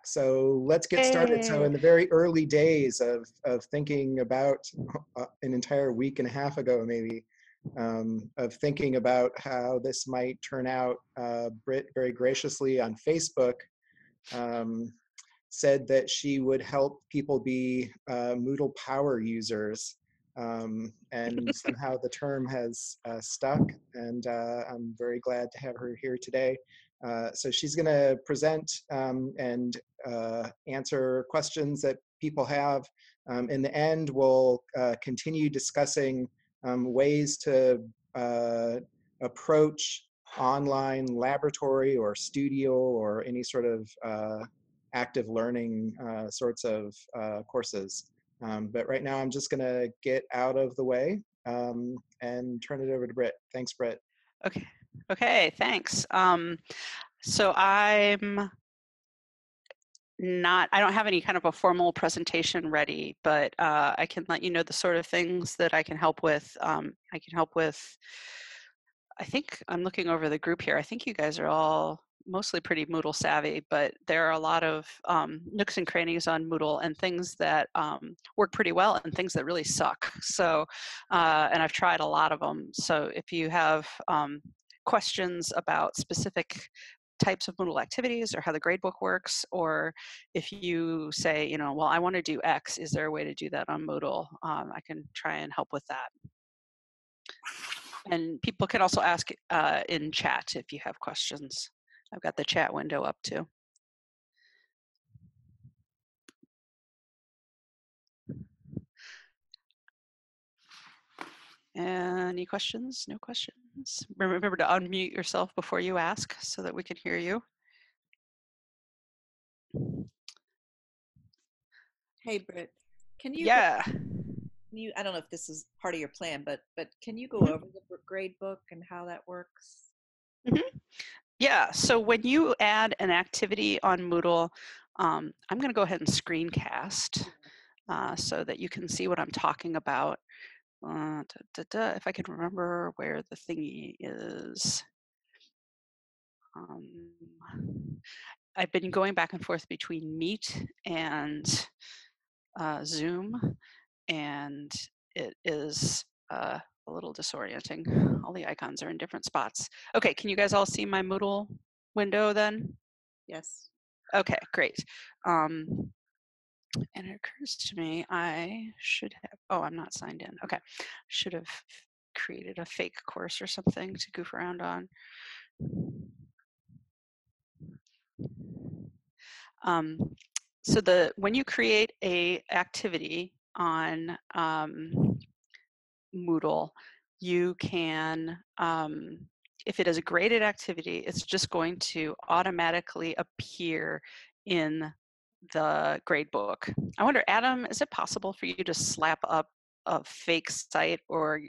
back. So let's get started. So Hey. in the very early days of thinking about an entire week and a half ago, maybe, of thinking about how this might turn out, Britt very graciously on Facebook said that she would help people be Moodle power users. And somehow the term has stuck, and I'm very glad to have her here today. So she's going to present and answer questions that people have. In the end, we'll continue discussing ways to approach online laboratory or studio or any sort of active learning sorts of courses. But right now I'm just gonna get out of the way and turn it over to Britt. Thanks, Britt. Okay, thanks. So I don't have any kind of a formal presentation ready, but I can let you know the sort of things that I can help with. I think I'm looking over the group here. I think you guys are all mostly pretty Moodle savvy, but there are a lot of nooks and crannies on Moodle and things that work pretty well and things that really suck. So, and I've tried a lot of them. So if you have questions about specific types of Moodle activities or how the gradebook works, or if you say, well, I want to do X, is there a way to do that on Moodle? I can try and help with that. And people can also ask in chat if you have questions. I've got the chat window up too. Any questions? No questions? Remember to unmute yourself before you ask so that we can hear you. Hey, Britt, can you Yeah. I don't know if this is part of your plan, but can you go over the gradebook and how that works? Mm-hmm. Yeah, so when you add an activity on Moodle, I'm going to go ahead and screencast so that you can see what I'm talking about. If I can remember where the thingy is. I've been going back and forth between Meet and Zoom, and it is a little disorienting. All the icons are in different spots. Okay, can you guys all see my Moodle window then? Yes. Okay, great. And it occurs to me I should have, I'm not signed in. Okay, should have created a fake course or something to goof around on. So when you create a activity on Moodle, you can, if it is a graded activity, it's just going to automatically appear in the gradebook. I wonder, Adam, is it possible for you to slap up a fake site or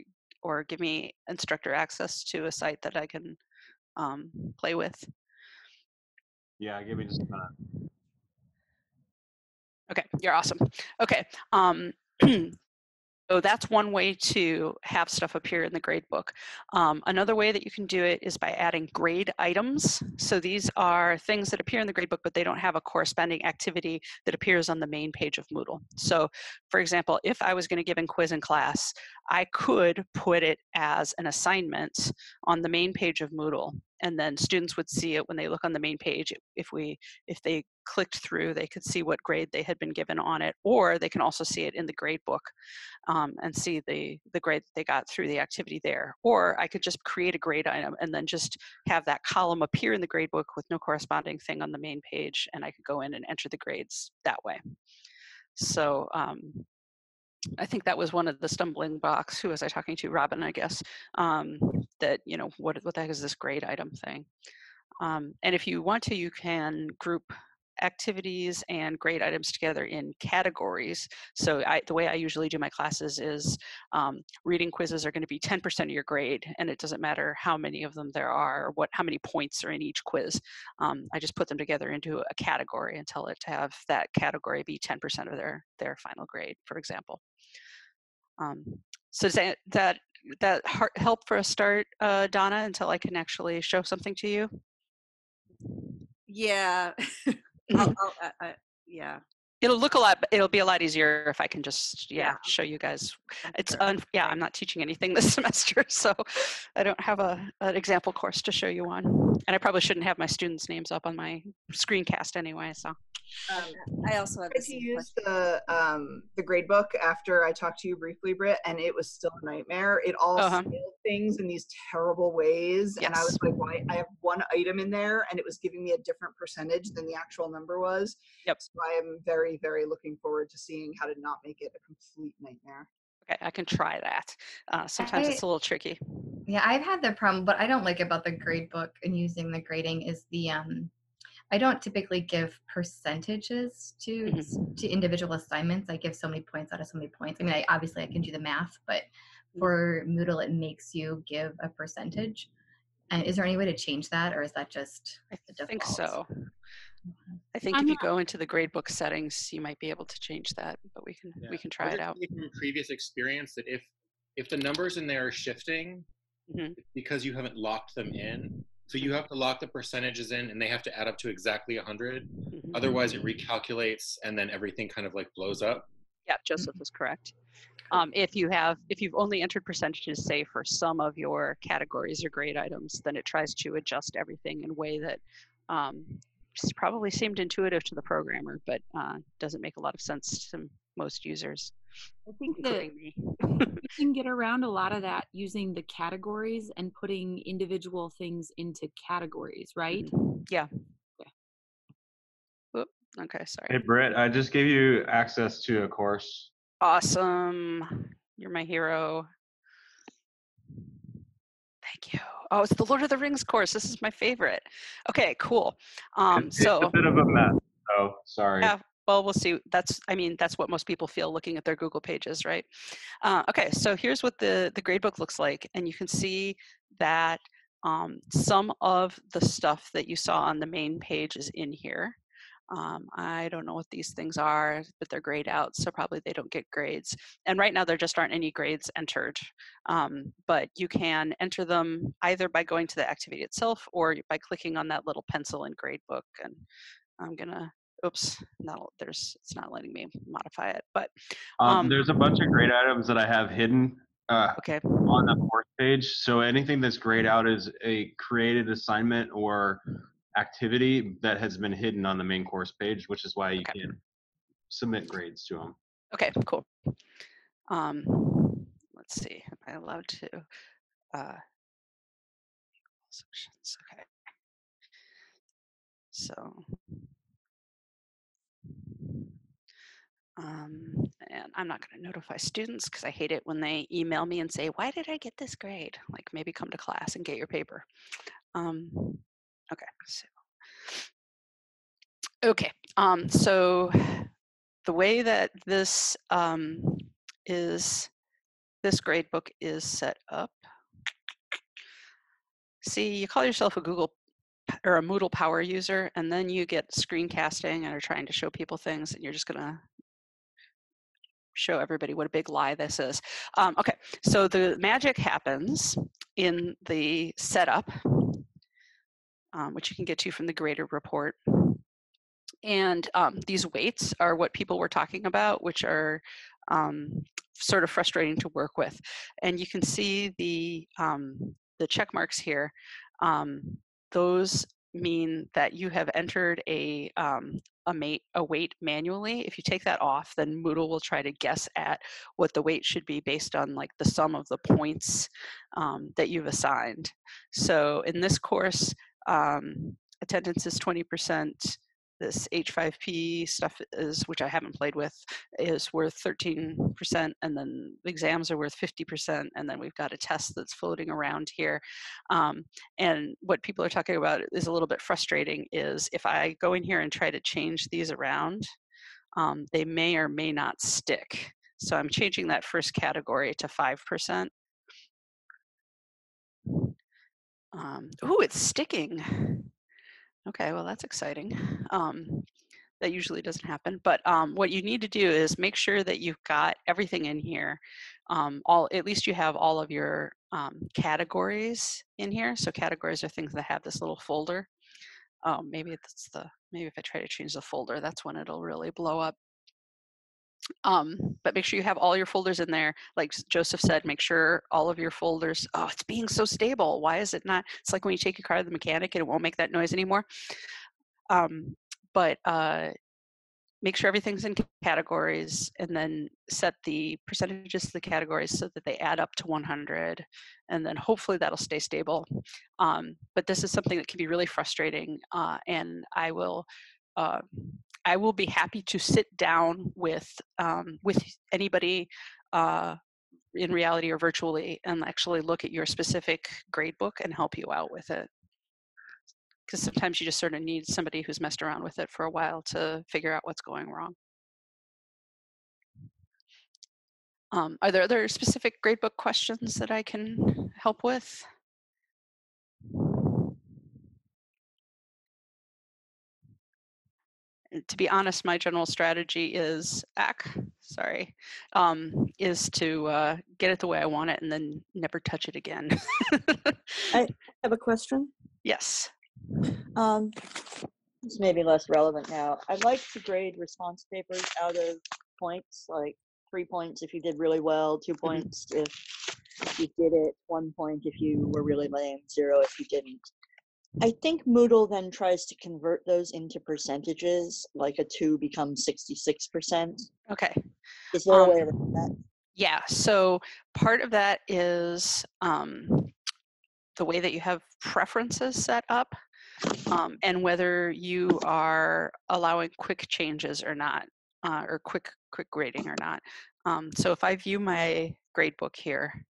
give me instructor access to a site that I can play with? Yeah, give me just a minute. Okay, you're awesome. Okay. So that's one way to have stuff appear in the gradebook. Another way that you can do it is by adding grade items. So these are things that appear in the gradebook, but they don't have a corresponding activity that appears on the main page of Moodle. So for example, if I was going to give a quiz in class, I could put it as an assignment on the main page of Moodle, and then students would see it when they look on the main page. If they clicked through, they could see what grade they had been given on it, or they can also see it in the gradebook. And see the grade that they got through the activity there. Or I could just create a grade item and then just have that column appear in the gradebook with no corresponding thing on the main page, and I could go in and enter the grades that way. So I think that was one of the stumbling blocks. Who was I talking to? Robin, I guess. That, what the heck is this grade item thing? And if you want to, you can group activities and grade items together in categories. So the way I usually do my classes is reading quizzes are going to be 10% of your grade, and it doesn't matter how many of them there are or how many points are in each quiz. I just put them together into a category and tell it to have that category be 10% of their final grade, for example. So does that help for a start, Donna, until I can actually show something to you? Yeah. Yeah. It'll look a lot, it'll be a lot easier if I can just, Yeah, show you guys. I'm It's, sure. I'm not teaching anything this semester, so I don't have an example course to show you on. And I probably shouldn't have my students' names up on my screencast anyway, so. I also have I the tried to same use question. the gradebook after I talked to you briefly, Britt, and it was still a nightmare. It all Uh-huh. scaled things in these terrible ways, and I was Yes. like, "Why? I have one item in there, and it was giving me a different percentage than the actual number was." Yep. So I am very, very looking forward to seeing how to not make it a complete nightmare. Okay, I can try that. Sometimes it's a little tricky. Yeah, I've had the problem. What I don't like about the gradebook and using the grading is the I don't typically give percentages to individual assignments. I give so many points out of so many points. I mean, obviously I can do the math, but for Moodle, it makes you give a percentage. And is there any way to change that, or is that just the default? I think so. I think if you go into the gradebook settings, you might be able to change that, but we can try it out. From previous experience, that if the numbers in there are shifting, it's because you haven't locked them in. So you have to lock the percentages in, and they have to add up to exactly 100. Otherwise, it recalculates, and then everything kind of like blows up. Yeah, Joseph is correct. If you've only entered percentages, say for some of your categories or grade items, then it tries to adjust everything in a way that probably seemed intuitive to the programmer, but doesn't make a lot of sense to most users. I think including me. You can get around a lot of that using the categories and putting individual things into categories, right? Yeah. Oop, okay, sorry. Hey, Britt, I just gave you access to a course. Awesome. You're my hero. Thank you. Oh, it's the Lord of the Rings course. This is my favorite. Okay, cool. It's a bit of a mess, so sorry. Yeah, well, we'll see. That's what most people feel looking at their Google pages, right? Okay, so here's what the gradebook looks like. And you can see that some of the stuff that you saw on the main page is in here. I don't know what these things are, but they're grayed out, so probably they don't get grades. And right now there just aren't any grades entered. But you can enter them either by going to the activity itself or by clicking on that little pencil in Gradebook. And I'm gonna, oops, no, it's not letting me modify it. But there's a bunch of grade items that I have hidden okay. on the course page. So anything that's grayed out is a created assignment or activity that has been hidden on the main course page, which is why you can't submit grades to them. Okay, cool. Let's see, am I allowed to? Sections, okay. So, and I'm not going to notify students because I hate it when they email me and say, why did I get this grade? Like, maybe come to class and get your paper. Okay, so the way that this gradebook is set up. See, you call yourself a Google or a Moodle power user, and then you get screencasting and are trying to show people things, and you're just gonna show everybody what a big lie this is. Okay, so the magic happens in the setup, which you can get to from the grader report. And these weights are what people were talking about, which are sort of frustrating to work with. And you can see the check marks here. Those mean that you have entered a weight manually. If you take that off, then Moodle will try to guess at what the weight should be based on like the sum of the points that you've assigned. So in this course, attendance is 20%. This H5P stuff is, which I haven't played with, is worth 13%, and then the exams are worth 50%, and then we've got a test that's floating around here. And what people are talking about is a little bit frustrating, is if I go in here and try to change these around, they may or may not stick. So I'm changing that first category to 5%. Ooh, it's sticking. Okay, well, that's exciting. That usually doesn't happen. But what you need to do is make sure that you've got everything in here. At least you have all of your categories in here. So categories are things that have this little folder. Oh, maybe if I try to change the folder, that's when it'll really blow up. But make sure you have all your folders in there. Like Joseph said, make sure all of your folders, oh, it's being so stable. Why is it not? It's like when you take your car to the mechanic and it won't make that noise anymore. But make sure everything's in categories, and then set the percentages to the categories so that they add up to 100, and then hopefully that'll stay stable. But this is something that can be really frustrating, and I will be happy to sit down with anybody in reality or virtually and actually look at your specific gradebook and help you out with it. Because sometimes you just sort of need somebody who's messed around with it for a while to figure out what's going wrong. Are there other specific gradebook questions that I can help with? To be honest, my general strategy is is to get it the way I want it and then never touch it again. I have a question. Yes. This may be less relevant now. I'd like to grade response papers out of points, like 3 points if you did really well, 2 points if you did it, 1 point if you were really lame, 0 if you didn't. I think Moodle then tries to convert those into percentages, like a 2 becomes 66%. Okay. Is there a way around that? Yeah, so part of that is the way that you have preferences set up, and whether you are allowing quick changes or not, or quick grading or not. So if I view my gradebook here,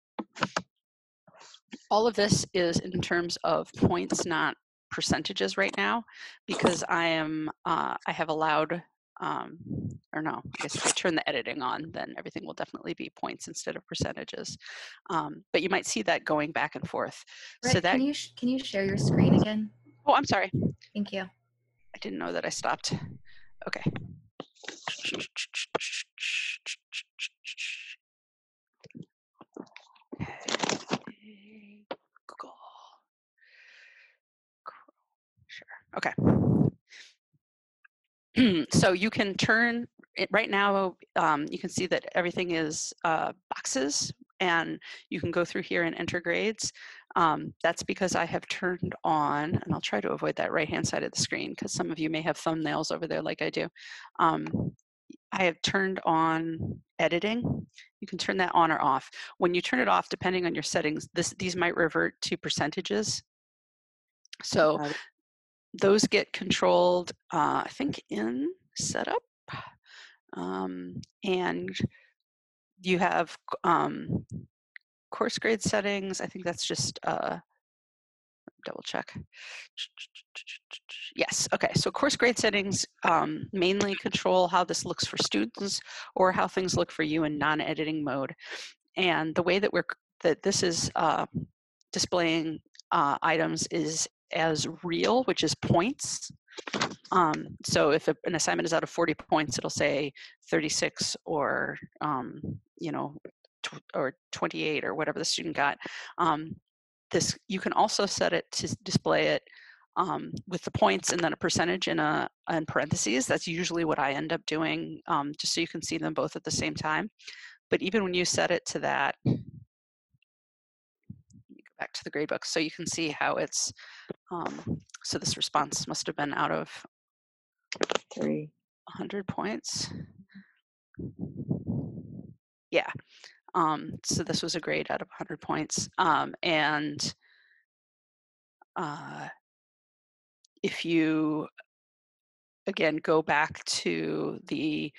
all of this is in terms of points, not percentages right now, because I have allowed, or no, I guess if I turn the editing on, then everything will definitely be points instead of percentages. But you might see that going back and forth. Britt, So that can you share your screen again? Oh, I'm sorry. Thank you. I didn't know that I stopped. Okay. Google. Sure. Okay. So you can turn it right now. You can see that everything is boxes, and you can go through here and enter grades. That's because I have turned on, and I'll try to avoid that right-hand side of the screen because some of you may have thumbnails over there like I do. I have turned on editing. You can turn that on or off. When you turn it off, depending on your settings, these might revert to percentages. So those get controlled, I think, in setup. And you have course grade settings. I think that's just double check. Yes, okay, so course grade settings mainly control how this looks for students or how things look for you in non-editing mode. And the way that this is displaying items is as real, which is points. So if an assignment is out of 40 points, it'll say 36 or, or 28 or whatever the student got. You can also set it to display it with the points and then a percentage in parentheses. That's usually what I end up doing, just so you can see them both at the same time. But even when you set it to that, let me go back to the gradebook so you can see how it's, so this response must have been out of 100 points. Yeah. So this was a grade out of 100 points. And if you, again, go back to the,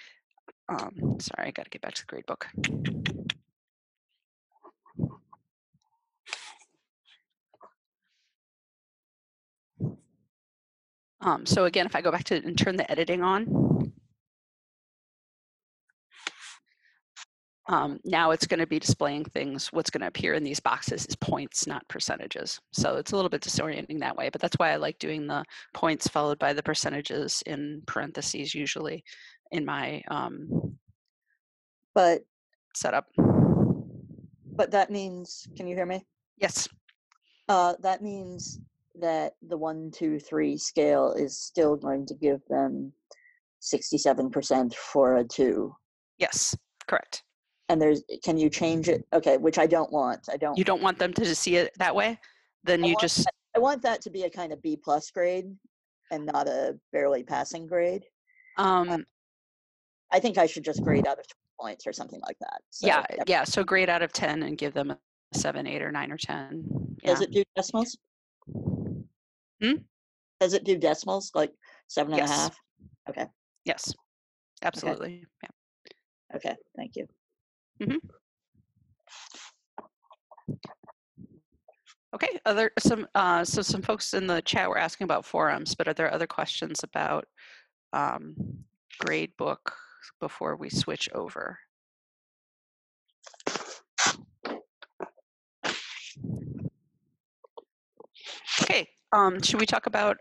sorry, I got to get back to the gradebook. So again, if I go back to and turn the editing on, now it's going to be displaying things. What's going to appear in these boxes is points, not percentages. So it's a little bit disorienting that way, but that's why I like doing the points followed by the percentages in parentheses usually in my setup. But that means, can you hear me? Yes. That means that the 1, 2, 3 scale is still going to give them 67% for a 2. Yes, correct. And can you change it? Okay, which I don't want. You don't want them to just see it that way? Then I want that to be a kind of B+ grade and not a barely passing grade. I think I should just grade out of 20 points or something like that. So, yeah. So grade out of 10 and give them a 7, 8, or 9, or 10. Yeah. Does it do decimals? Does it do decimals, like 7.5? Okay. Yes, absolutely. Okay. Yeah. Okay, thank you. Okay, some folks in the chat were asking about forums, but are there other questions about Gradebook before we switch over? Okay, should we talk about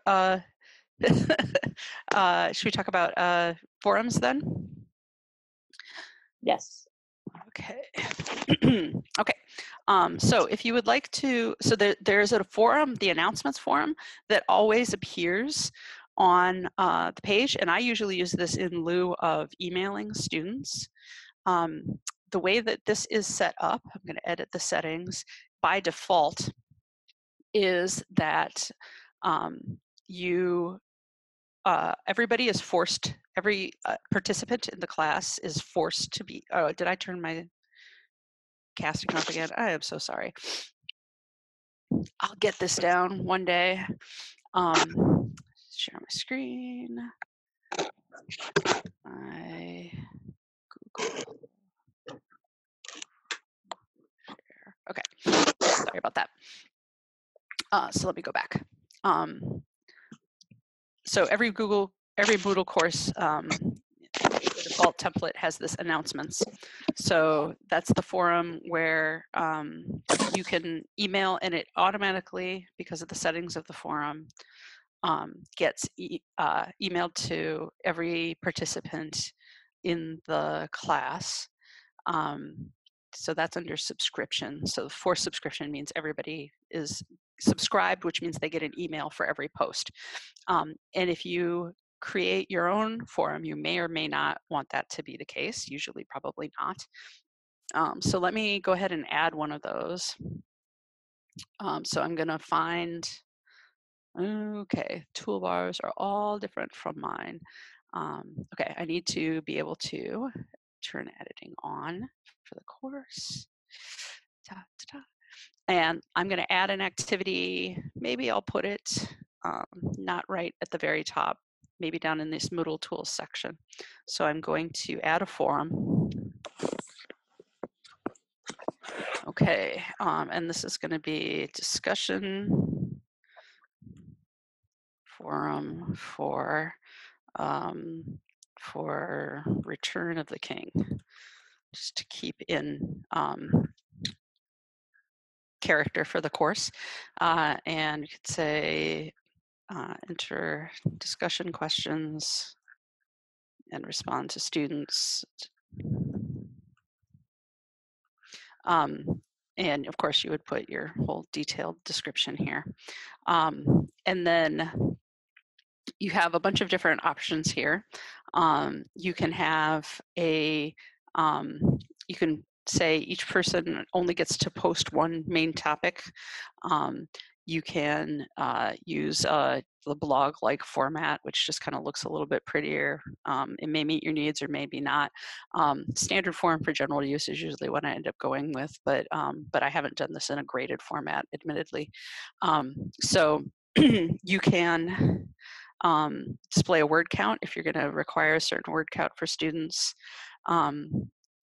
forums then? Yes. Okay. Okay. So if you would like to, so there's a forum, the announcements forum, that always appears on the page, and I usually use this in lieu of emailing students. The way that this is set up, I'm going to edit the settings, by default is that everybody is forced, every participant in the class is forced to be, oh, did I turn my casting off again? I am so sorry. I'll get this down one day. Share my screen. My Google share. Okay, sorry about that. So let me go back. So every Moodle course, the default template has this announcements. So that's the forum where you can email, and it automatically, because of the settings of the forum, gets emailed to every participant in the class. So that's under subscription. So for subscription means everybody is subscribed, which means they get an email for every post. And if you create your own forum, you may or may not want that to be the case, usually probably not. So let me go ahead and add one of those. So I'm gonna find, okay, toolbars are all different from mine. Okay, I need to be able to turn editing on for the course. And I'm gonna add an activity. Maybe I'll put it not right at the very top, maybe down in this Moodle tools section. So I'm going to add a forum. Okay, and this is gonna be discussion forum for Return of the King, just to keep in character for the course. And you could say enter discussion questions and respond to students. And of course you would put your whole detailed description here. And then you have a bunch of different options here. You can have a, you can say each person only gets to post one main topic. You can use the blog-like format, which just kind of looks a little bit prettier. It may meet your needs or maybe not. Standard form for general use is usually what I end up going with, but I haven't done this in a graded format, admittedly. So you can display a word count if you're going to require a certain word count for students.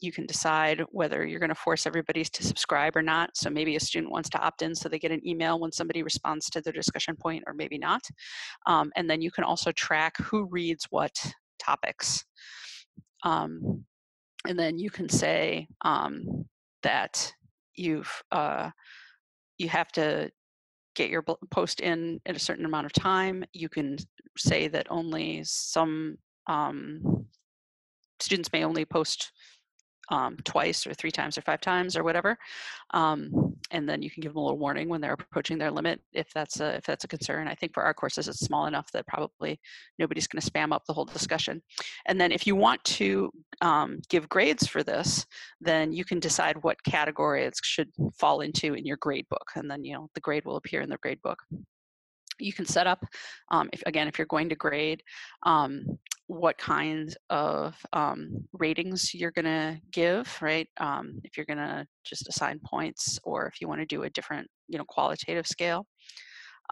You can decide whether you're going to force everybody to subscribe or not. So maybe a student wants to opt in so they get an email when somebody responds to their discussion point, or maybe not. And then you can also track who reads what topics. And then you can say that you have to get your post in at a certain amount of time. You can say that only some students may only post twice or 3 times or 5 times or whatever. And then you can give them a little warning when they're approaching their limit if that's a concern. I think for our courses it's small enough that probably nobody's going to spam up the whole discussion. And then if you want to give grades for this, then you can decide what category it should fall into in your grade book, and then the grade will appear in the grade book. You can set up, if you're going to grade, what kinds of ratings you're going to give, right? If you're going to just assign points, or if you want to do a different, qualitative scale.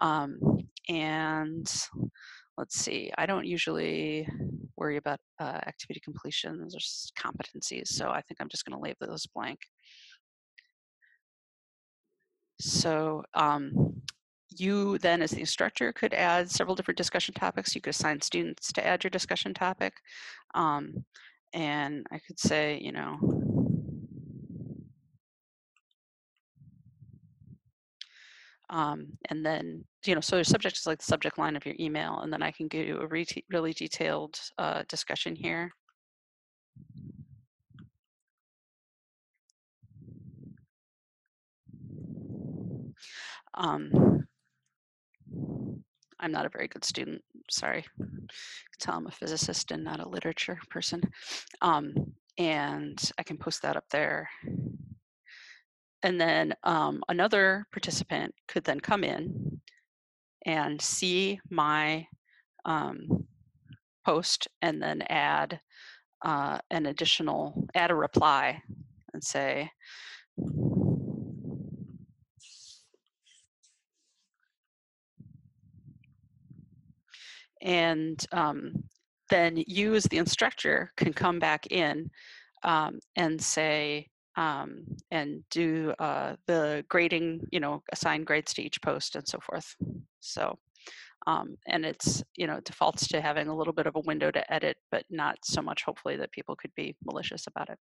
And let's see, I don't usually worry about activity completions or competencies, so I think I'm just going to leave those blank. So you then, as the instructor, could add several different discussion topics. You could assign students to add your discussion topic. And I could say, and then, so your subject is like the subject line of your email, and then I can give you a really detailed discussion here. I'm not a very good student, sorry. I can tell I'm a physicist and not a literature person. And I can post that up there. And then another participant could then come in and see my post and then add a reply and say, and then you as the instructor can come back in and say, and do the grading, assign grades to each post and so forth. So, and it's, defaults to having a little bit of a window to edit, but not so much, hopefully, that people could be malicious about it.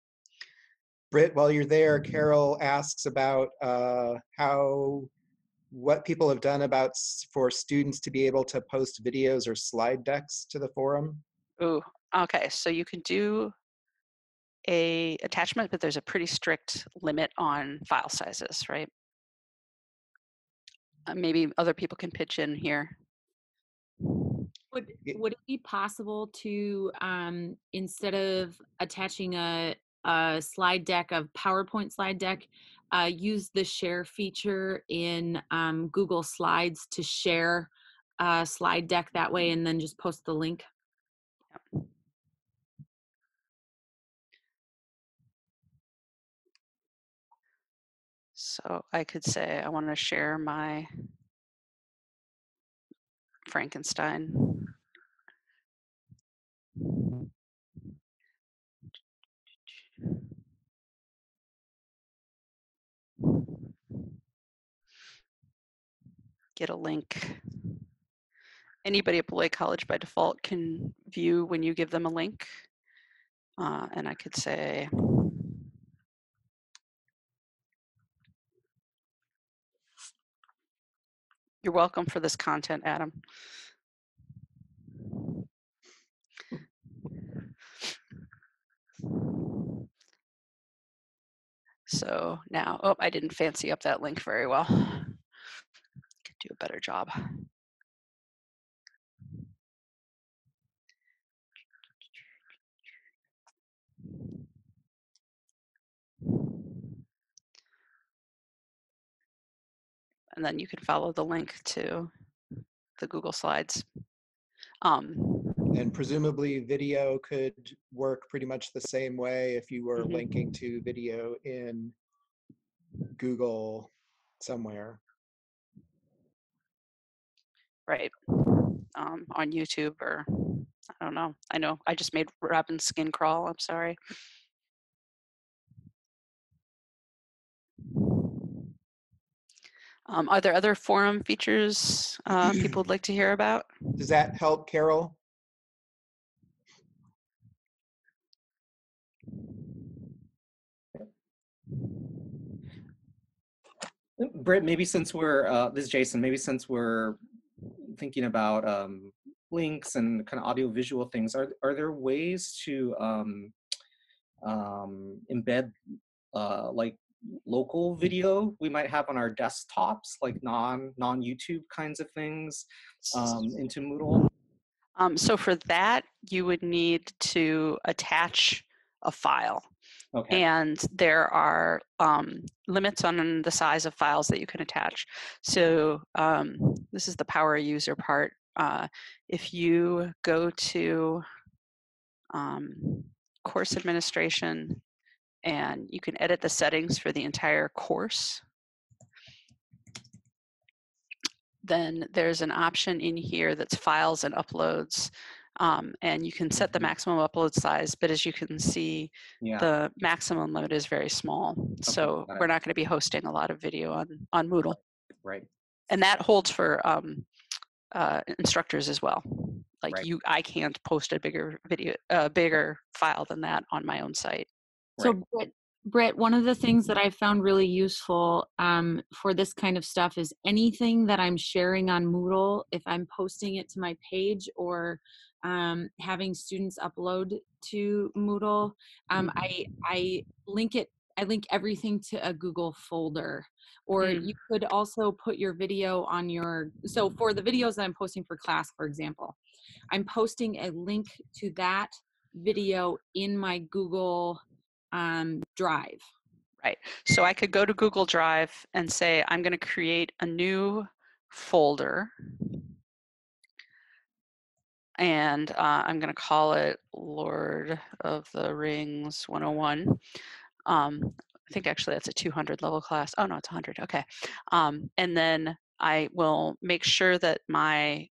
Britt, while you're there, Carol asks about what people have done for students to be able to post videos or slide decks to the forum. Ooh, okay, so you can do a attachment, but there's a pretty strict limit on file sizes, right? Maybe other people can pitch in here. Would it be possible to, instead of attaching a slide deck, of PowerPoint slide deck, use the share feature in Google Slides to share a slide deck that way, and then just post the link? Yep. So I could say I want to share my Frankenstein. Get a link. Anybody at Beloit College by default can view when you give them a link. And I could say, you're welcome for this content, Adam. So now, oh, I didn't fancy up that link very well. Could do a better job. And then you can follow the link to the Google Slides. And presumably video could work pretty much the same way if you were linking to video in Google somewhere. Right. On YouTube, or I don't know. I know I just made Robin's skin crawl. I'm sorry. Are there other forum features people would like to hear about? Does that help, Carol? Britt, maybe since we're, this is Jason, maybe since we're thinking about links and kind of audio visual things, are there ways to embed like local video we might have on our desktops, like non-YouTube kinds of things into Moodle? So for that, you would need to attach a file. Okay. And there are limits on the size of files that you can attach. So this is the power user part. If you go to course administration, and you can edit the settings for the entire course, then there's an option in here that's files and uploads. And you can set the maximum upload size, but as you can see, the maximum limit is very small. So we're not going to be hosting a lot of video on Moodle. Right. And that holds for instructors as well. Like I can't post a bigger video, bigger file than that on my own site. So Britt, one of the things that I found really useful for this kind of stuff is anything that I'm sharing on Moodle, if I'm posting it to my page or having students upload to Moodle, I link it. I link everything to a Google folder, or you could also put your video on your, so for the videos that I'm posting for class, for example, I'm posting a link to that video in my Google Drive. Right. So I could go to Google Drive and say, I'm going to create a new folder. And I'm going to call it Lord of the Rings 101. I think actually that's a 200 level class. Oh no, it's 100. Okay. And then I will make sure that my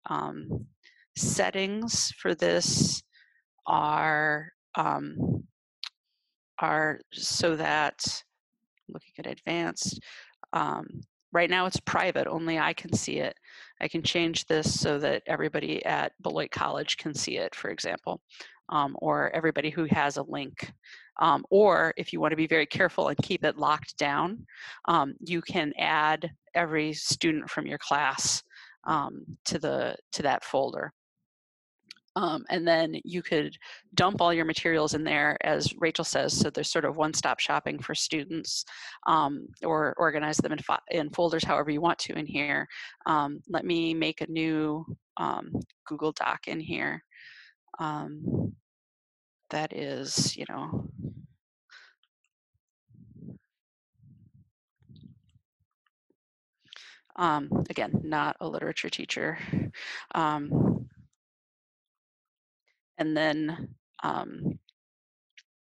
settings for this are so that, looking at advanced, right now it's private, only I can see it. I can change this so that everybody at Beloit College can see it, for example, or everybody who has a link. Or if you want to be very careful and keep it locked down, you can add every student from your class to that folder. And then you could dump all your materials in there, as Rachel says, so there's sort of one-stop shopping for students, or organize them in folders however you want to in here. Let me make a new Google Doc in here. That is, again, not a literature teacher. And then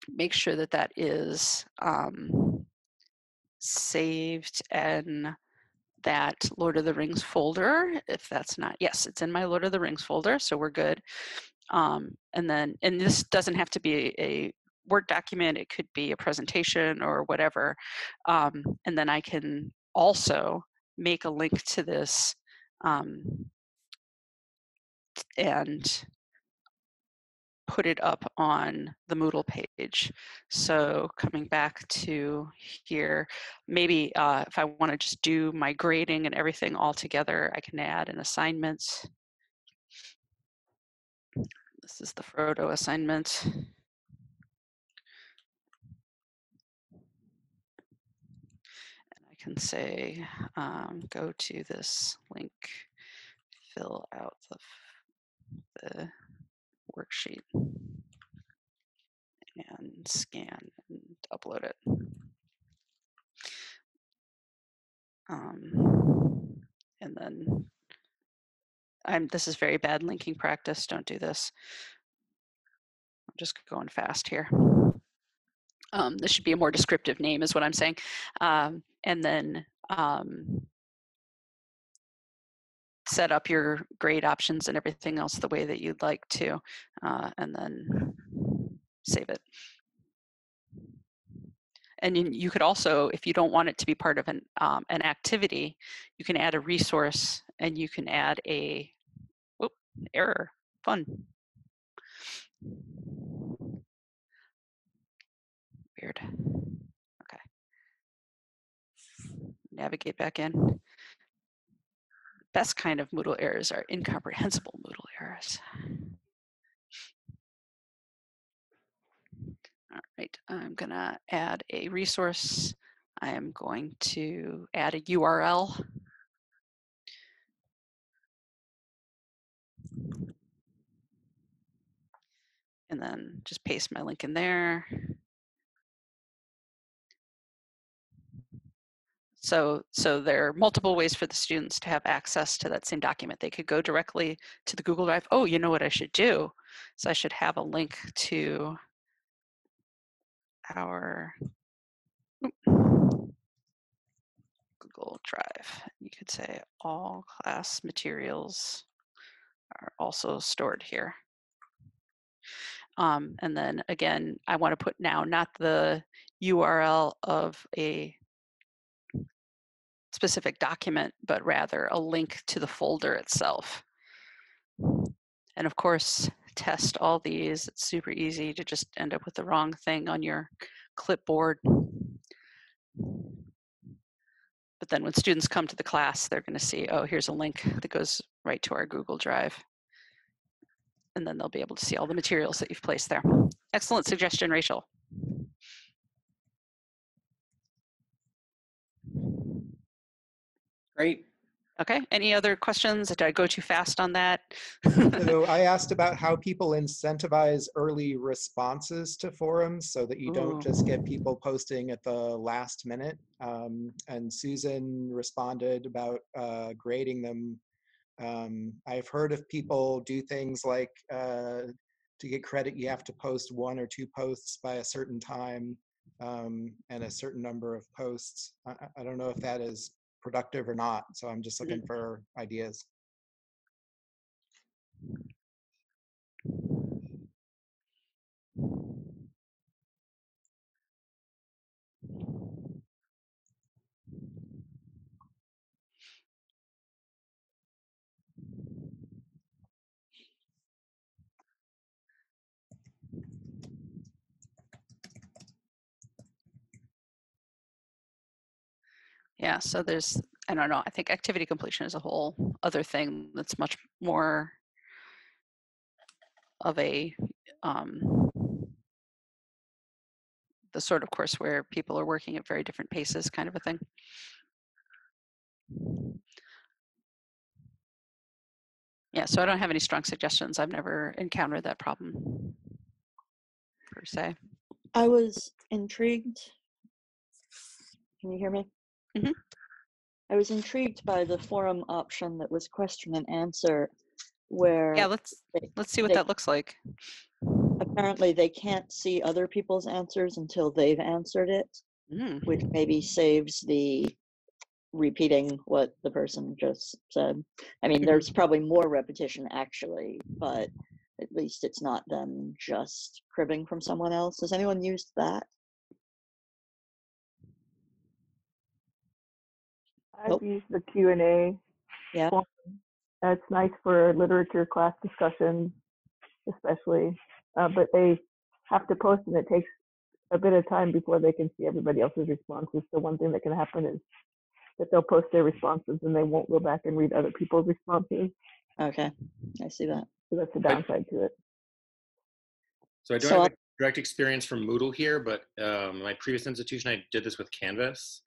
make sure that that is saved in that Lord of the Rings folder. If that's not, yes, it's in my Lord of the Rings folder, so we're good. And this doesn't have to be a Word document, it could be a presentation or whatever. And then I can also make a link to this and put it up on the Moodle page. So coming back to here, maybe if I want to just do my grading and everything all together, I can add an assignment. This is the Frodo assignment. And I can say, go to this link, fill out the worksheet, and scan and upload it. And then this is very bad linking practice. Don't do this. I'm just going fast here. This should be a more descriptive name is what I'm saying. And then set up your grade options and everything else the way that you'd like to, and then save it. And you could also, if you don't want it to be part of an activity, you can add a resource and you can add a, error, fun. Weird. Okay. Navigate back in. Best kind of Moodle errors are incomprehensible Moodle errors. Right, I'm gonna add a resource. I am going to add a URL. And then just paste my link in there. So there are multiple ways for the students to have access to that same document. They could go directly to the Google Drive. Oh, you know what I should do? So I should have a link to our Google Drive. You could say all class materials are also stored here. And then again, I want to put now not the URL of a specific document, but rather a link to the folder itself. And of course, test all these. It's super easy to just end up with the wrong thing on your clipboard. But then when students come to the class, they're going to see, oh, here's a link that goes right to our Google Drive. And then they'll be able to see all the materials that you've placed there. Excellent suggestion, Rachel. Great. Okay, any other questions? Did I go too fast on that? So I asked about how people incentivize early responses to forums so that you don't just get people posting at the last minute. And Susan responded about grading them. I've heard of people do things like to get credit, you have to post 1 or 2 posts by a certain time and a certain number of posts. I don't know if that is productive or not, so I'm just looking for ideas. Yeah, so there's, I don't know, I think activity completion is a whole other thing that's much more of a, the sort of course where people are working at very different paces kind of a thing. Yeah, so I don't have any strong suggestions. I've never encountered that problem per se. I was intrigued. Can you hear me? Mm-hmm. I was intrigued by the forum option that was question and answer, where yeah, let's see what that looks like. Apparently, they can't see other people's answers until they've answered it, which maybe saves the repeating what the person just said. I mean, there's probably more repetition actually, but at least it's not them just cribbing from someone else. Has anyone used that? I've used the Q&A. Yeah. Form. It's nice for literature class discussions, especially, but they have to post and it takes a bit of time before they can see everybody else's responses. So one thing that can happen is that they'll post their responses and they won't go back and read other people's responses. Okay, I see that. So that's the downside to it. So I don't have a direct experience from Moodle here, but my previous institution, I did this with Canvas.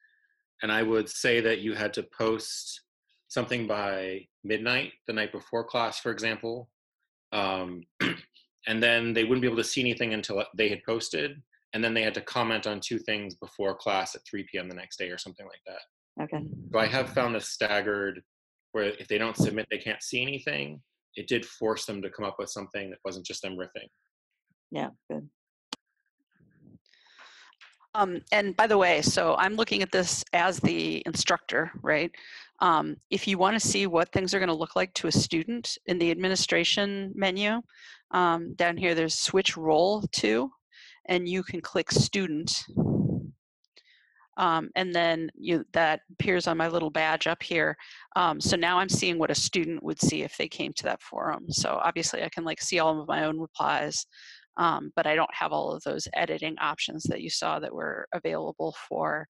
And I would say that you had to post something by midnight the night before class, for example. And then they wouldn't be able to see anything until they had posted. And then they had to comment on 2 things before class at 3 p.m. the next day or something like that. Okay. So I have found this staggered where if they don't submit, they can't see anything. It did force them to come up with something that wasn't just them riffing. Yeah, good. And by the way, so I'm looking at this as the instructor, right? If you want to see what things are going to look like to a student in the administration menu, down here there's switch role to, and you can click student. And then that appears on my little badge up here. So now I'm seeing what a student would see if they came to that forum. So obviously I can like see all of my own replies. But I don't have all of those editing options that you saw that were available for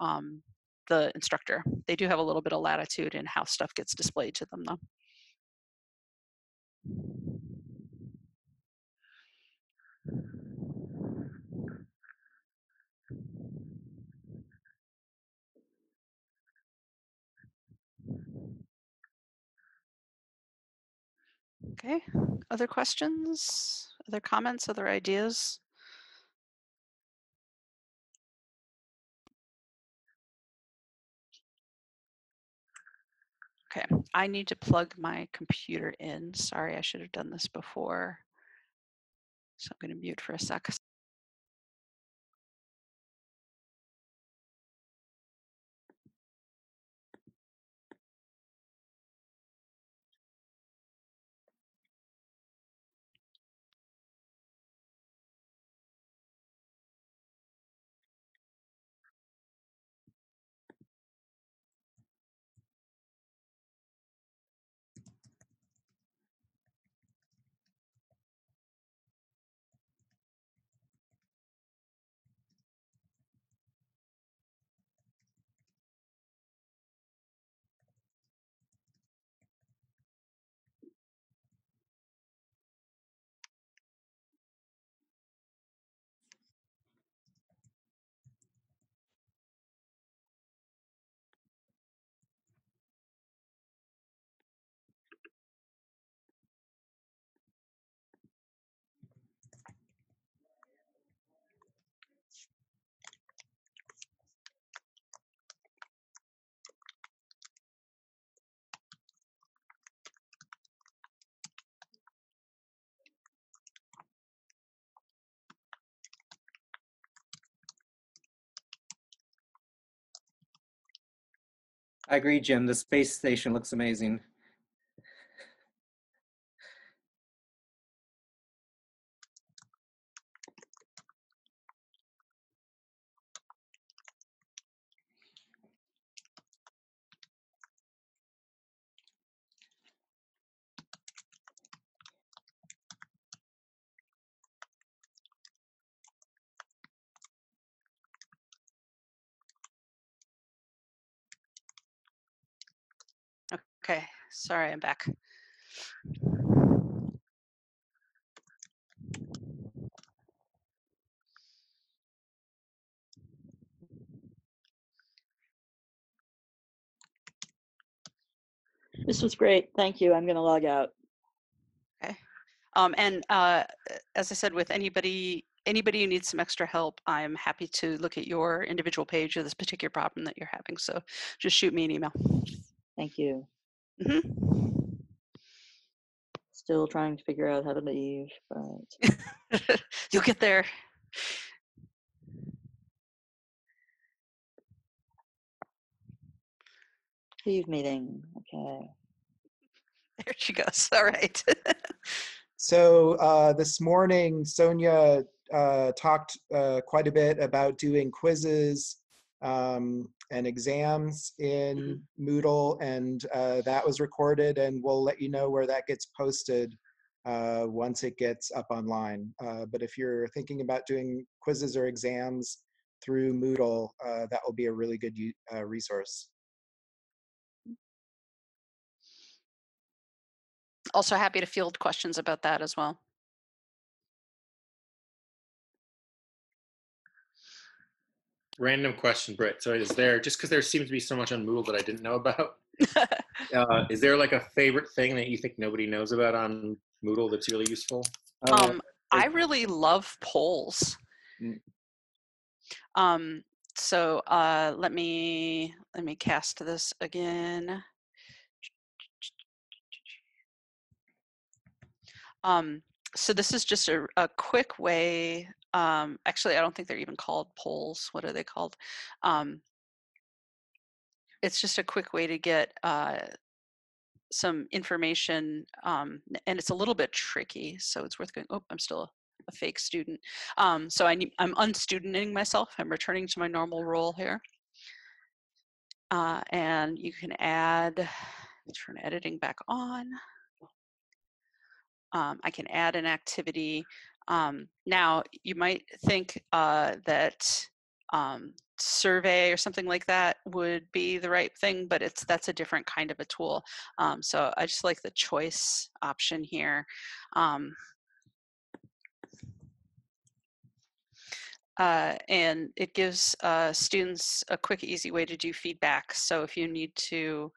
the instructor. They do have a little bit of latitude in how stuff gets displayed to them though. Okay, other questions, other comments, other ideas? Okay, I need to plug my computer in. Sorry, I should have done this before. So I'm going to mute for a sec. I agree, Jim. The space station looks amazing. Okay, sorry, I'm back. This was great. Thank you. I'm going to log out. Okay. And as I said, with anybody who needs some extra help, I'm happy to look at your individual page or this particular problem that you're having. So just shoot me an email. Thank you. Mm-hmm. Still trying to figure out how to leave, but You'll get there. leave meeting. Okay. There she goes. All right. So this morning, Sonia talked quite a bit about doing quizzes and exams in Moodle, and that was recorded, and we'll let you know where that gets posted once it gets up online. But if you're thinking about doing quizzes or exams through Moodle, that will be a really good resource. Also happy to field questions about that as well. Random question, Britt. So is there, just because there seems to be so much on Moodle that I didn't know about, is there like a favorite thing that you think nobody knows about on Moodle that's really useful? I really love polls. So let me cast this again. So this is just a quick way. Actually, I don't think they're even called polls. What are they called? It's just a quick way to get some information, and it's a little bit tricky, so it's worth going. Oh, I'm still a fake student. So I'm unstudenting myself. I'm returning to my normal role here. And you can add, turn editing back on. I can add an activity. Now, you might think that survey or something like that would be the right thing, but that's a different kind of a tool. So I just like the choice option here. And it gives students a quick, easy way to do feedback. So if you need to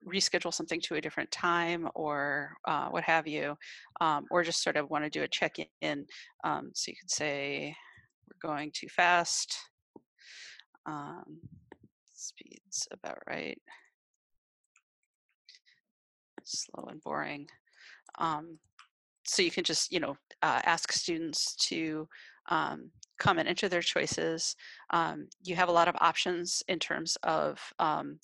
reschedule something to a different time or what have you, or just sort of want to do a check-in. So you could say, we're going too fast. Speed's about right. Slow and boring. So you can just, ask students to come and enter their choices. You have a lot of options in terms of,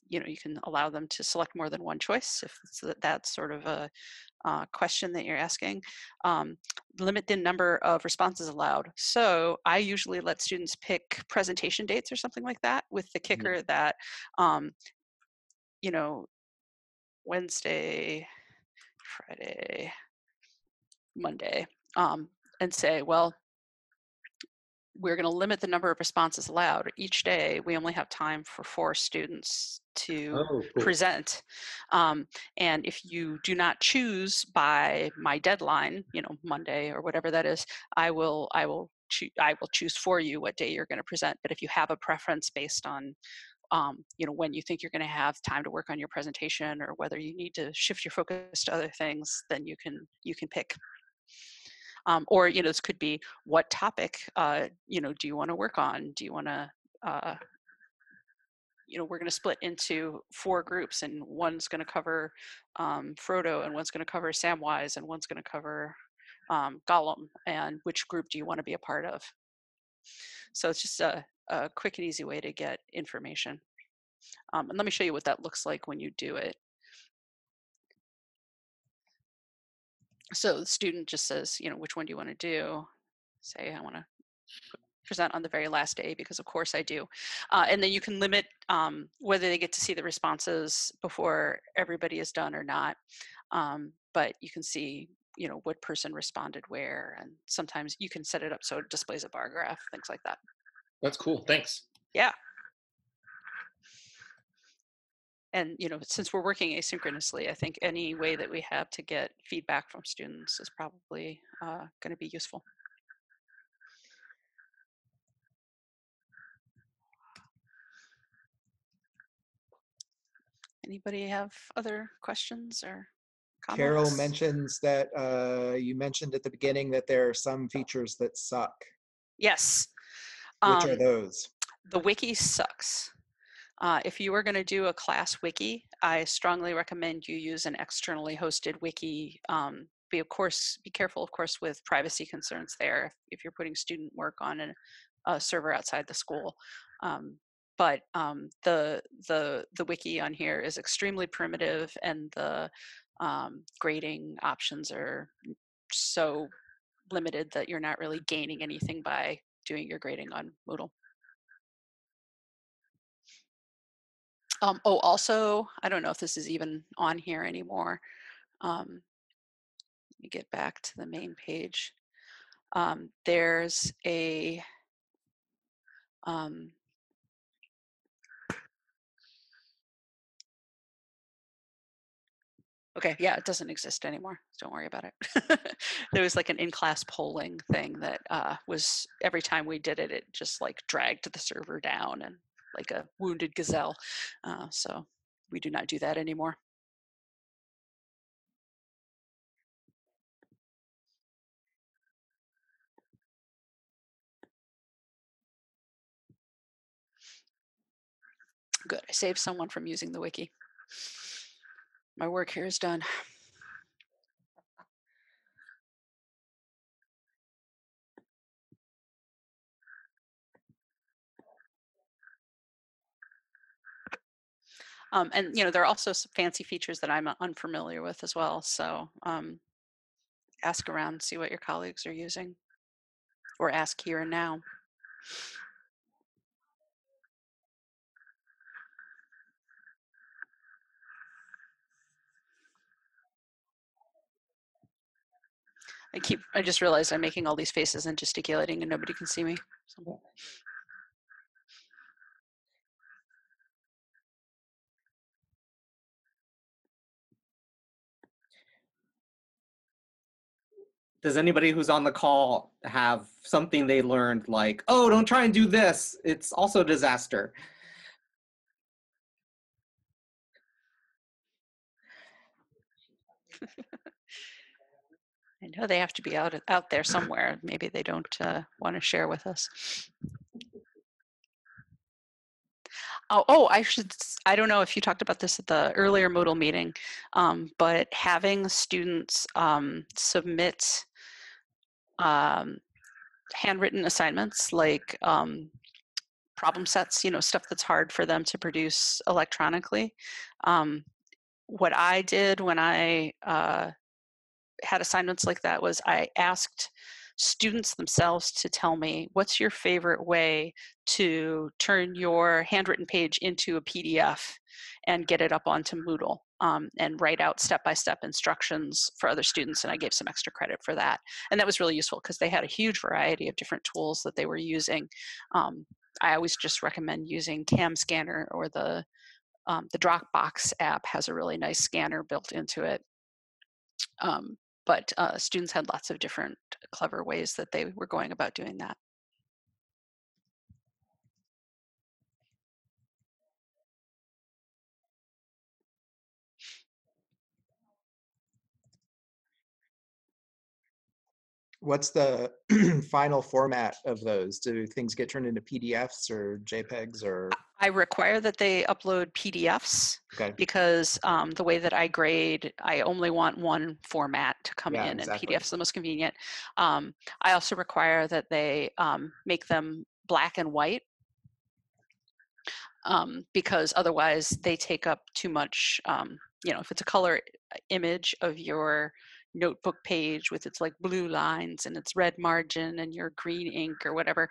you can allow them to select more than one choice if that's sort of a question that you're asking. Limit the number of responses allowed. So I usually let students pick presentation dates or something like that, with the kicker that, Wednesday, Friday, Monday, and say, well, we're going to limit the number of responses allowed. Each day, we only have time for 4 students to present. And if you do not choose by my deadline, Monday or whatever that is, I will choose for you what day you're going to present. But if you have a preference based on when you think you're going to have time to work on your presentation, or whether you need to shift your focus to other things, then you can pick. Or this could be, what topic do you want to work on? Do you want to we're going to split into 4 groups, and one's going to cover Frodo, and one's going to cover Samwise, and one's going to cover Gollum, and which group do you want to be a part of? So it's just a quick and easy way to get information. And let me show you what that looks like when you do it. So the student just says, which one do you want to do? Say, I want to present on the very last day, because of course I do. And then you can limit whether they get to see the responses before everybody is done or not. But you can see, what person responded where, and sometimes you can set it up so it displays a bar graph, things like that. That's cool. Thanks. Yeah. And, since we're working asynchronously, I think any way that we have to get feedback from students is probably going to be useful. Anybody have other questions or comments? Carol mentions that you mentioned at the beginning that there are some features that suck. Yes. Which are those? The wiki sucks. If you are going to do a class wiki, I strongly recommend you use an externally hosted wiki. Be careful, of course, with privacy concerns there if you're putting student work on a server outside the school. But the wiki on here is extremely primitive, and the grading options are so limited that you're not really gaining anything by doing your grading on Moodle. Also, I don't know if this is even on here anymore. Let me get back to the main page. There's a okay, yeah, it doesn't exist anymore. Don't worry about it. There was like an in-class polling thing that was, every time we did it, it just like dragged the server down and like a wounded gazelle. So we do not do that anymore. Good, I saved someone from using the wiki. My work here is done. And there are also some fancy features that I'm unfamiliar with as well. So ask around, see what your colleagues are using, or ask here and now. I just realized I'm making all these faces and gesticulating and nobody can see me. So. Does anybody who's on the call have something they learned like, oh, don't try and do this, it's also a disaster? I know they have to be out there somewhere. Maybe they don't want to share with us. I don't know if you talked about this at the earlier Moodle meeting, but having students submit handwritten assignments like problem sets, stuff that's hard for them to produce electronically. What I did when I had assignments like that was I asked students themselves to tell me, what's your favorite way to turn your handwritten page into a PDF and get it up onto Moodle, and write out step-by-step instructions for other students, and I gave some extra credit for that. And that was really useful because they had a huge variety of different tools that they were using. I always just recommend using Cam Scanner, or the Dropbox app has a really nice scanner built into it. But students had lots of different clever ways that they were going about doing that. What's the final format of those? Do things get turned into PDFs or JPEGs or? I require that they upload PDFs, Okay. because the way that I grade, I only want one format to come in, exactly. and PDF is the most convenient. I also require that they make them black and white, because otherwise they take up too much. If it's a color image of your notebook page with its like blue lines and its red margin and your green ink or whatever,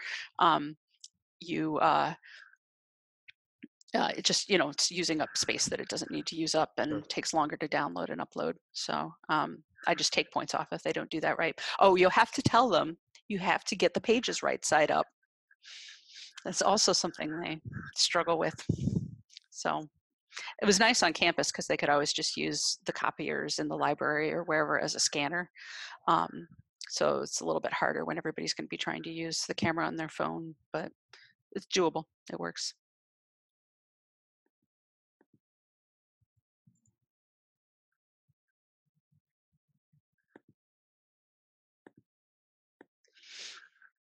it just, it's using up space that it doesn't need to use up, and Sure. takes longer to download and upload. So I just take points off if they don't do that right. Oh, you'll have to tell them you have to get the pages right side up. That's also something they struggle with. So it was nice on campus because they could always just use the copiers in the library or wherever as a scanner. So it's a little bit harder when everybody's going to be trying to use the camera on their phone, but it's doable. It works.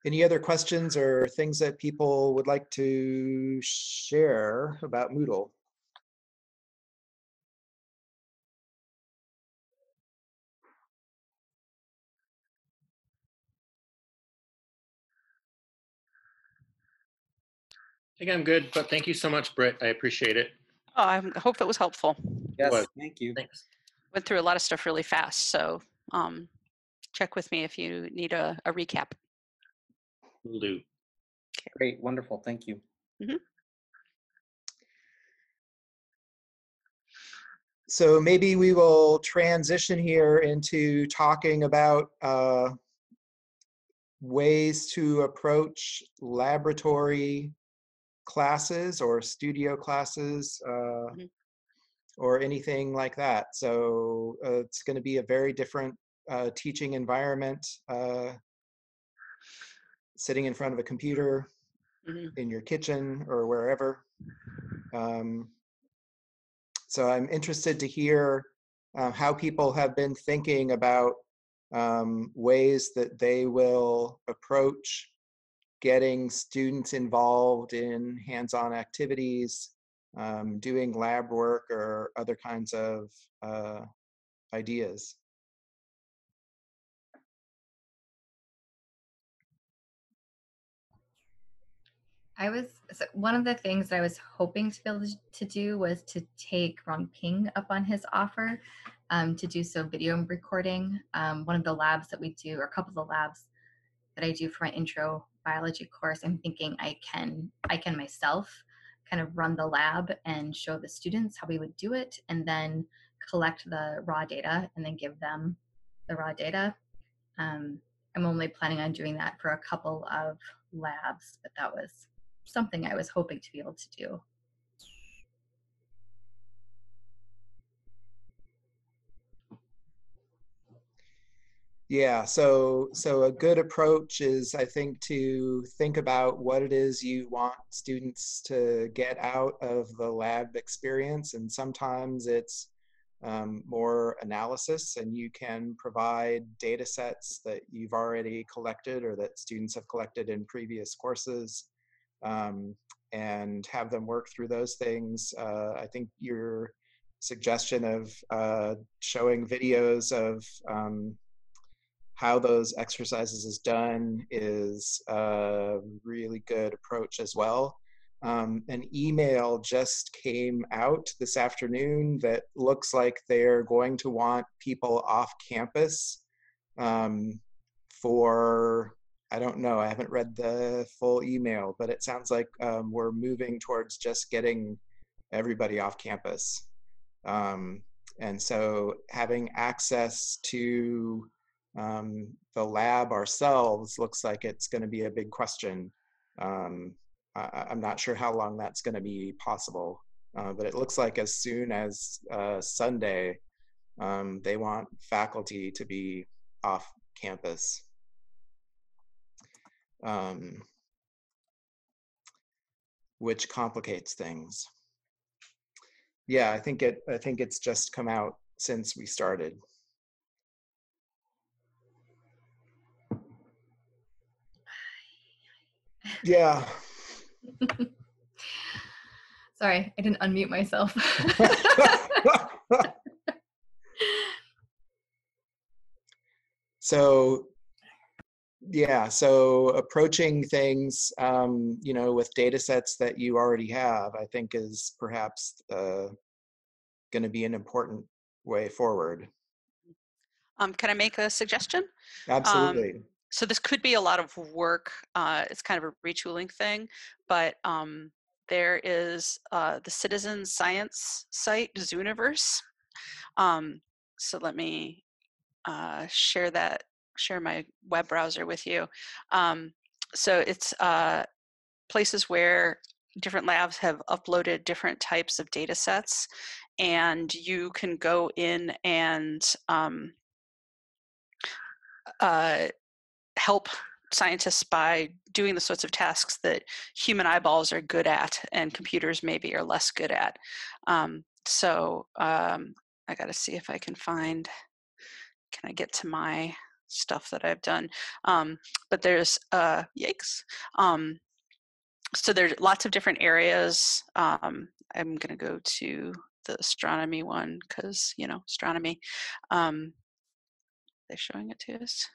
Any other questions or things that people would like to share about Moodle? I think I'm good, but thank you so much, Britt. I appreciate it. Oh, I hope that was helpful. Yes, was. thank you. Thanks. Went through a lot of stuff really fast, so check with me if you need a recap. Will do. Great, wonderful, thank you. Mm-hmm. So maybe we will transition here into talking about ways to approach laboratory classes or studio classes, or anything like that. So it's going to be a very different teaching environment, sitting in front of a computer, in your kitchen or wherever. So I'm interested to hear how people have been thinking about ways that they will approach getting students involved in hands-on activities, doing lab work or other kinds of ideas. So one of the things that I was hoping to be able to do was to take Ron Ping up on his offer to do some video recording. One of the labs that we do, or a couple of the labs that I do for my intro biology course, I'm thinking I can myself kind of run the lab and show the students how we would do it, and then collect the raw data and then give them the raw data. I'm only planning on doing that for a couple of labs, but that was something I was hoping to be able to do. Yeah, so a good approach is, I think, to think about what it is you want students to get out of the lab experience. And sometimes it's more analysis, and you can provide data sets that you've already collected or that students have collected in previous courses, and have them work through those things. I think your suggestion of showing videos of how those exercises is done is a really good approach as well. An email just came out this afternoon that looks like they're going to want people off campus for, I don't know, I haven't read the full email, but it sounds like we're moving towards just getting everybody off campus. And so having access to the lab ourselves looks like it's going to be a big question. I'm not sure how long that's going to be possible, but it looks like as soon as Sunday, they want faculty to be off campus. Which complicates things. Yeah, I think it's just come out since we started. Yeah. Sorry, I didn't unmute myself. So, yeah, so approaching things, you know, with data sets that you already have, I think is perhaps going to be an important way forward. Can I make a suggestion? Absolutely. So this could be a lot of work. It's kind of a retooling thing, but there is the citizen science site, Zooniverse. So let me share my web browser with you. So it's places where different labs have uploaded different types of data sets, and you can go in and help scientists by doing the sorts of tasks that human eyeballs are good at and computers maybe are less good at. I got to see if I can I get to my stuff that I've done? But there's, yikes. So there's lots of different areas. I'm going to go to the astronomy one because, you know, astronomy. They're showing it to us.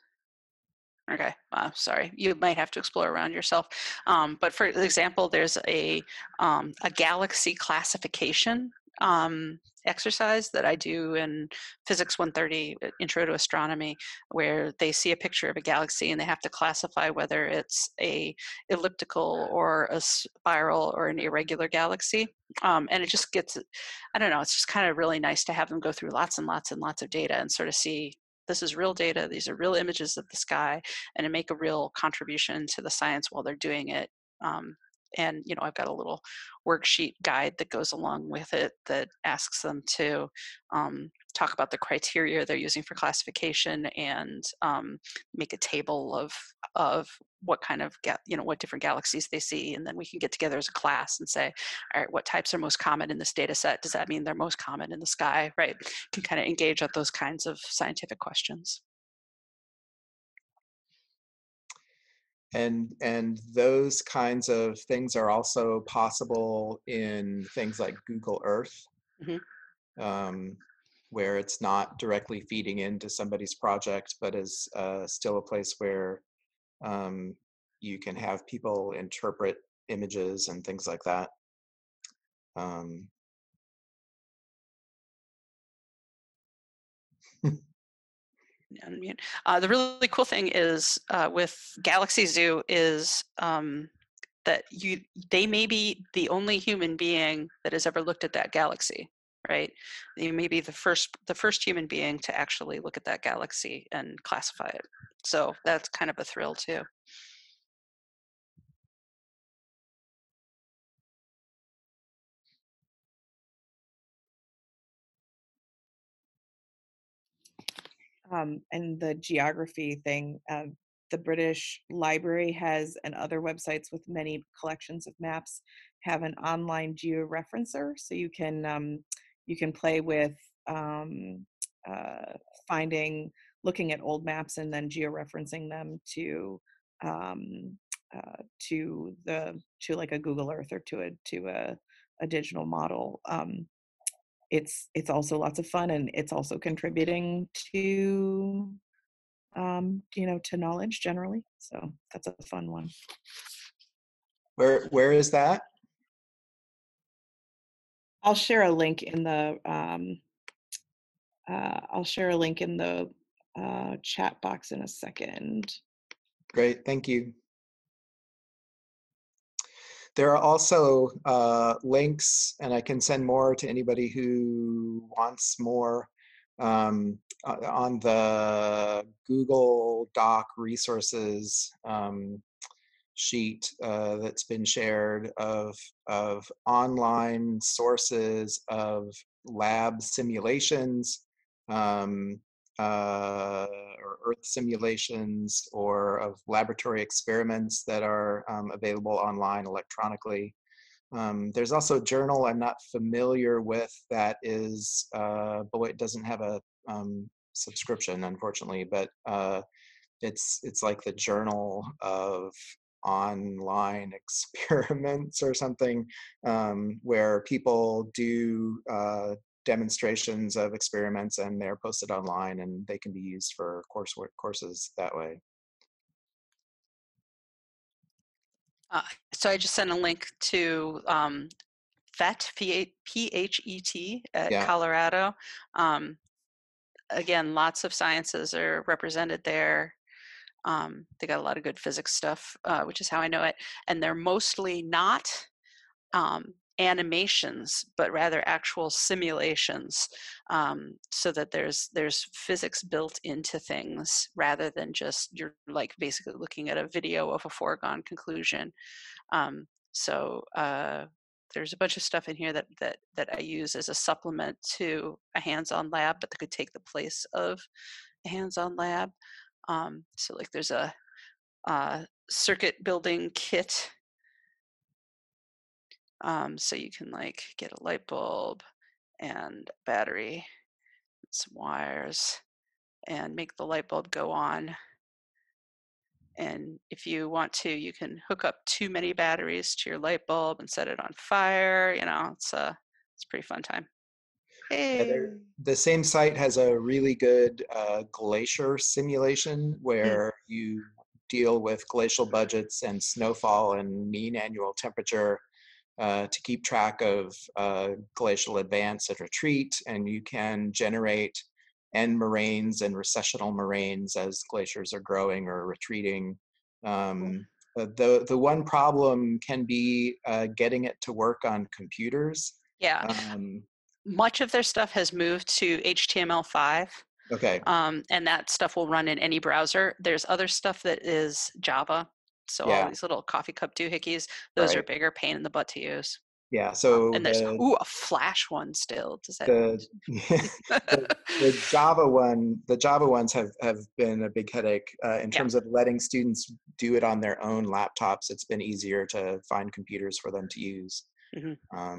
Okay, sorry. You might have to explore around yourself. But for example, there's a galaxy classification exercise that I do in Physics 130, Intro to Astronomy, where they see a picture of a galaxy and they have to classify whether it's a elliptical or a spiral or an irregular galaxy. And it just gets, I don't know, it's just kind of really nice to have them go through lots and lots and lots of data and sort of see, this is real data, these are real images of the sky, and to make a real contribution to the science while they're doing it. And, you know, I've got a little worksheet guide that goes along with it that asks them to talk about the criteria they're using for classification and make a table of what kind of, you know, what different galaxies they see. And then we can get together as a class and say, all right, what types are most common in this data set? Does that mean they're most common in the sky, right? Can kind of engage at those kinds of scientific questions. And those kinds of things are also possible in things like Google Earth, where it's not directly feeding into somebody's project, but is still a place where you can have people interpret images and things like that. The really cool thing is with Galaxy Zoo is that they may be the only human being that has ever looked at that galaxy, right? You may be the first human being to actually look at that galaxy and classify it. So that's kind of a thrill too. And the geography thing, the British Library has, and other websites with many collections of maps have an online georeferencer, so you can play with looking at old maps and then georeferencing them to like a Google Earth or to a digital model. It's also lots of fun, and it's also contributing to to knowledge generally. So that's a fun one. Where is that? I'll share a link in the chat box in a second. Great, thank you. There are also links, and I can send more to anybody who wants more, on the Google Doc resources sheet that's been shared of online sources of lab simulations, or Earth simulations, or of laboratory experiments that are available online electronically. There's also a journal I'm not familiar with that is, but it doesn't have a subscription, unfortunately, but it's like the Journal of Online Experiments or something, where people do demonstrations of experiments, and they're posted online, and they can be used for courses that way. So I just sent a link to PHET, P-H-E-T at Colorado. Again, lots of sciences are represented there. They got a lot of good physics stuff, which is how I know it. And they're mostly not animations, but rather actual simulations, so that there's physics built into things rather than just you're like basically looking at a video of a foregone conclusion. So there's a bunch of stuff in here that I use as a supplement to a hands-on lab, but that could take the place of a hands-on lab. So like there's a circuit building kit. So you can like get a light bulb and battery, and some wires, and make the light bulb go on. And if you want to, you can hook up too many batteries to your light bulb and set it on fire. You know, it's a pretty fun time. Hey. Yeah, the same site has a really good glacier simulation where you deal with glacial budgets and snowfall and mean annual temperature to keep track of glacial advance and retreat, and you can generate end moraines and recessional moraines as glaciers are growing or retreating. The one problem can be getting it to work on computers. Yeah. Much of their stuff has moved to HTML5. Okay. And that stuff will run in any browser. There's other stuff that is Java. So all these little coffee cup doohickeys, those are bigger pain in the butt to use. Yeah. So and there's a Flash one still. Does that the Java one? The Java ones have been a big headache in terms of letting students do it on their own laptops. It's been easier to find computers for them to use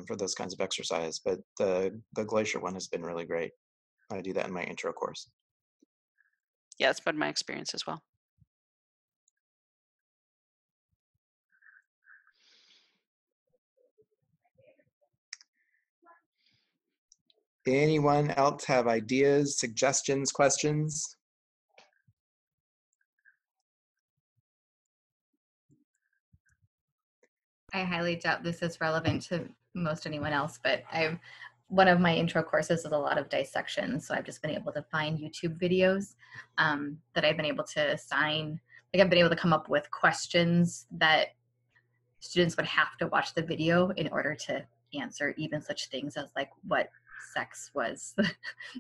for those kinds of exercise. But the Glacier one has been really great. I do that in my intro course. Yeah, it's been my experience as well. Anyone else have ideas, suggestions, questions? I highly doubt this is relevant to most anyone else, but one of my intro courses is a lot of dissection, so I've just been able to find YouTube videos that I've been able to assign. Like I've been able to come up with questions that students would have to watch the video in order to answer, even such things as like what sex was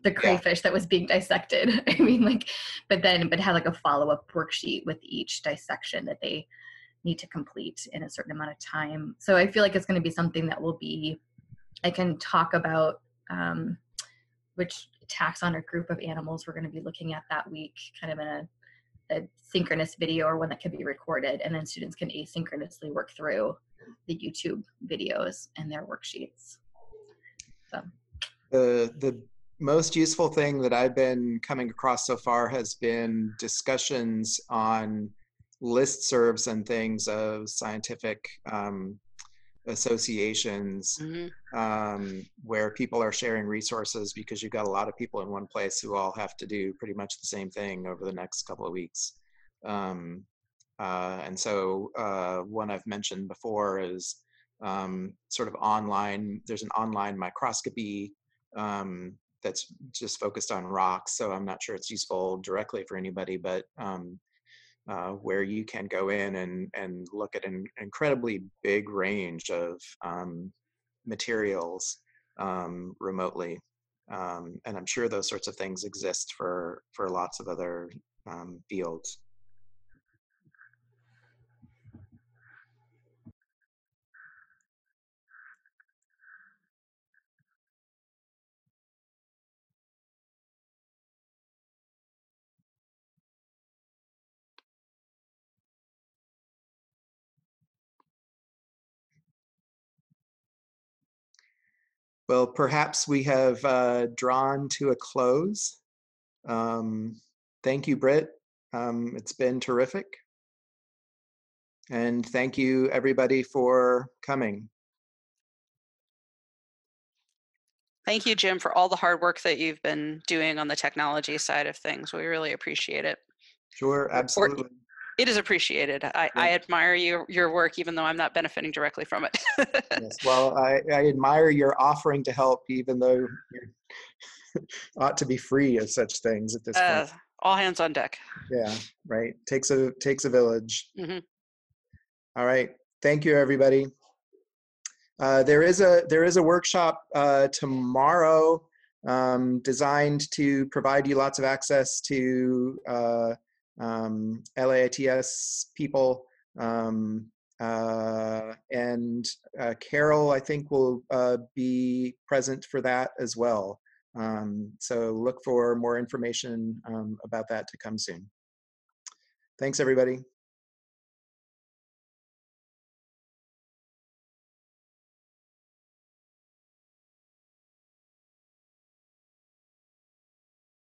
the crayfish that was being dissected. I mean, like, but have like a follow-up worksheet with each dissection that they need to complete in a certain amount of time. So I feel like it's going to be something that will be, I can talk about which taxon or group of animals we're going to be looking at that week, kind of in a synchronous video or one that can be recorded, and then students can asynchronously work through the YouTube videos and their worksheets. So most useful thing that I've been coming across so far has been discussions on listservs and things of scientific associations, where people are sharing resources because you've got a lot of people in one place who all have to do pretty much the same thing over the next couple of weeks. And so one I've mentioned before is sort of online, there's an online microscopy that's just focused on rocks. So I'm not sure it's useful directly for anybody, but where you can go in and look at an incredibly big range of materials remotely. And I'm sure those sorts of things exist for lots of other fields. Well, perhaps we have drawn to a close. Thank you, Britt. It's been terrific. And thank you, everybody, for coming. Thank you, Jim, for all the hard work that you've been doing on the technology side of things. We really appreciate it. Sure, absolutely. It is appreciated. I admire your work, even though I'm not benefiting directly from it. Yes, well, I admire your offering to help, even though you ought to be free of such things at this point. All hands on deck. Yeah, right. Takes a village. Mm-hmm. All right. Thank you, everybody. There is a workshop tomorrow designed to provide you lots of access to LAITS people, and Carol, I think, will be present for that as well. So look for more information about that to come soon. Thanks, everybody.